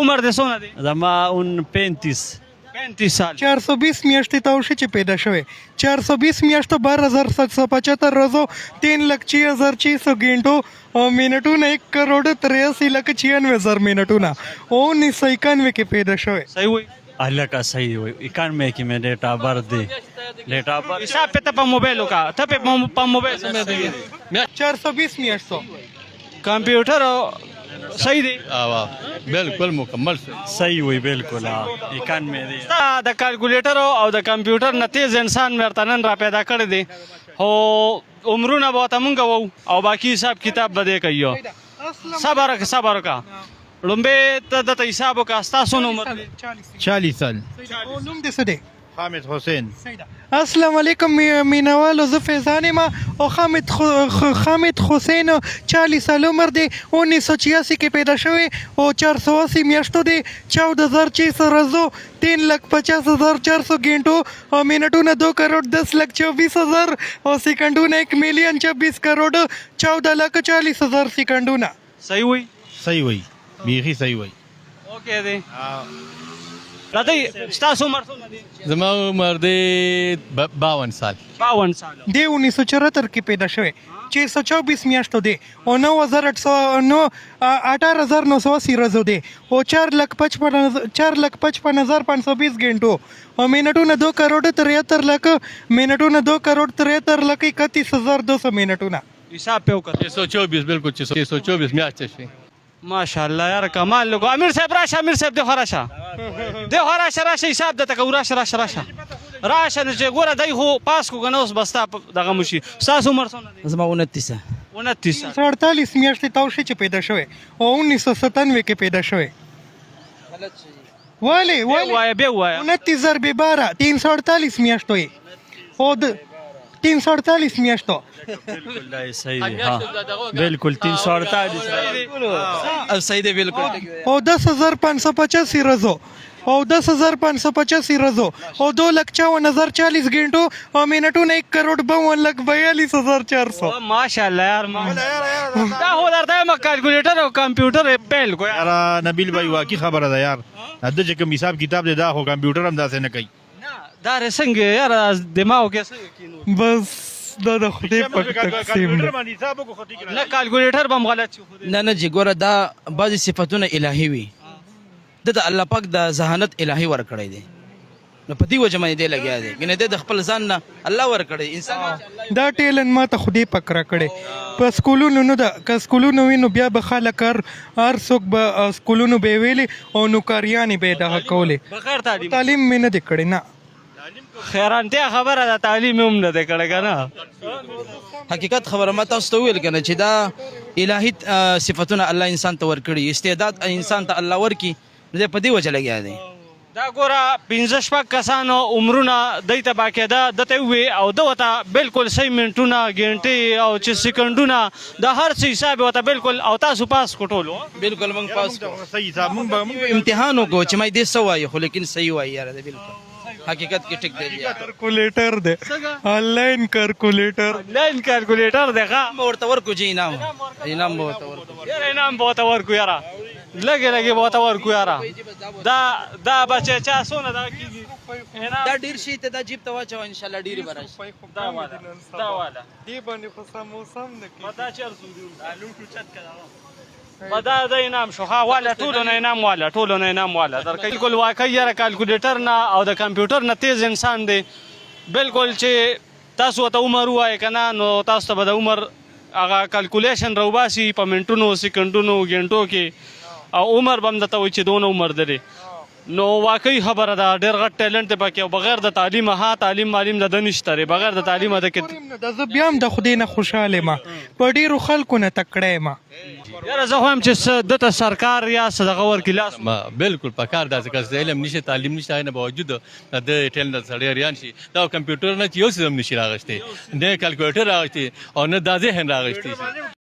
عمر دې څونه دی؟ زما 35 سال. 420 میاشتې ته وشي چې پیدا شوی 420 میاشتو 12775 روزو 3,06,600 घंटों और मिनटों 1,83,96,000 मिनटों 1991 के पैदा शोए. صحیح وای؟ الله کا صحیح وي 91 کې مې ډیټا بر دی ډیټا بر حساب په ته په موبایل وکړه ته په موبایل سره دی 420 میاشتو کمپیوټر صحیح دی. بالکل مکمل صحیح وي بالکل 91 دی. د کالکولیټر او د کمپیوټر نه تیز انسان مرته نن را پیدا کړی دی خو عمرونه به ورته مونږ وو او باقي حساب کتاب به دی کوي. صبر وکړه لومبې ته دته حساب وکړه ستاسو عمر 40 سال. نوم دې څه دی؟ حامد حسین. السلام علیکم مینوالو زه فیضان یم او حامد حسین 40 سال عمر دی 1986 کې پیدا شوی او 480 میاشتو دی 14,600 روزو 3,50,400 घंटों और मिनटों 2,10,24,000 और सेकंडों 1,26,40,14,40,000 सेकंडों. صحیح وای؟ صحیح وای بیخي صحیح وای. اوکې دی. راځئ ستاسو عمر څونه دی؟ زما عمر دی 52 سال. 52 سال. دی 1974 کې پیدا شوی 624 میاشتو دی او 18,980 روزو دی او 4,55,520 घंटों और मिनटों 2,73,00,000 मिनटों 2,73,31,200 मिनटों. حساب په وکړه. 624 بالکل 624 میاشتې شي. ماشاءالله یار کمال لګو. امیر صاحب راشه امیر صاحب دغه راشه حساب د تک راشه چې ګوره دای خو پاس کو کنه اوس بستا دغه مشي. تاسو عمر څونه دی؟ زما 29 48 میاشتې ته وشي چې پیدا شوی او 1997 کې پیدا شوی. ولی بیا وایه 29 ضرب 12 348 میاشتو یې او 348 میاشتو. بالکل دا صحیح دی ها بالکل 348 صحیح دی بالکل او 10,585 روزو او 10,585 روزو او 2,54,040 घंटों और मिनटों 1,52,42,400. ماشاءالله یار دا هو درته ما کالکولیټر او کمپیوټر پیل کو یار نبیل بھائی واقعي خبره ده یار د چې کوم حساب کتاب دی دا خو کمپیوټر هم داسې نه کوي. دا څنګه یار دماغ کې څه کینو بس دا د خدای په تقسیم دی. نه کالکولیټر به غلط شي. نه جی ګوره دا بعضې صفتونه الهي وي د الله پاک د ذهانت الهي ورکړی دی نو په دې وجه باندې دی لګیا دی ګنې د خپل ځان نه الله ورکړی انسان. دا ټیلنټ ما ته خدای پاک راکړی په سکولونو نو دا که سکولونو وي نو بیا به خلک هر څوک به سکولونو به ویلي او نوکریانې به یې دغه کولې. بغیر تعلیم مې نه دی کړی نه. خیرانتیا خبره ده تعلیم هم نه دی کړی که نه. حقیقت خبره ما تاسو ته وویل کنه چې دا الهي صفتونه الله انسان ته ورکړي استعداد انسان ته الله ورکړي نو دی په دې وجه لګیا دی. دا ګوره 15 کسانو عمرونه دی ته باقاعده دته وي او ده ورته بالکل صحیح منټونه ګنټې او چې سکندونه د هر څه حساب ورته بالکل او تاسو پاس کو ټولو بالکل موږ پاس صحیح حساب موږ امتحان وکړو چې ما دې څه وایي خو لیکن صحیح وایي یاره دی بالکل حقیقت کې ټیک دی. کیلکولیټر دی آنلاین کیلکولیټر دی ښه ورته ورکو جی انعام به ورته ورکو یاره انعام به ورته ورکو یاره لږې به ورته ورکو یاره. دا بچی چا څونه دا کېږي دا ډېر شي ته دا جیب ته واچوه انشاءالله ډېرې به راشي. دا والا دې باندې خو سموسم نه کېږي. دا چېرته دا د انعام شو ها والا ټولو نه انعام والا درکوي. بالکل واقعي یاره کالکولیټر نه او د کمپیوټر نه تیز انسان دی بالکل چې تاسو ورته عمر ووایې که نه نو تاسو ته به د عمر هغه کالکولیشن راوباسي په منټونو سکندونو ګنټو کې او عمر به هم درته وایي چې دونه عمر دی. نو واقعي خبره ده ډېر غټ ټیلنټ دی پکې او بغیر د تعلیمه تعلیم د ده نشته دی بغیر د تعلیمه ده زه بیا هم د خدای نه خوشحال یم په ډېرو خلکو نه تکړه یم یاره زه خو یم چې دته سرکار یا څه دغه ورکړي لاس بالکل په کار داسې کس علم نشي تعلیم نشي هغې نه باوجود د ټیلنټ سړی ریان شي دا کمپیوټر نه چې یو څه هم نشي راغشتی نه کالکولیټر راغشتی او نه دا ذهن راغشتی شي.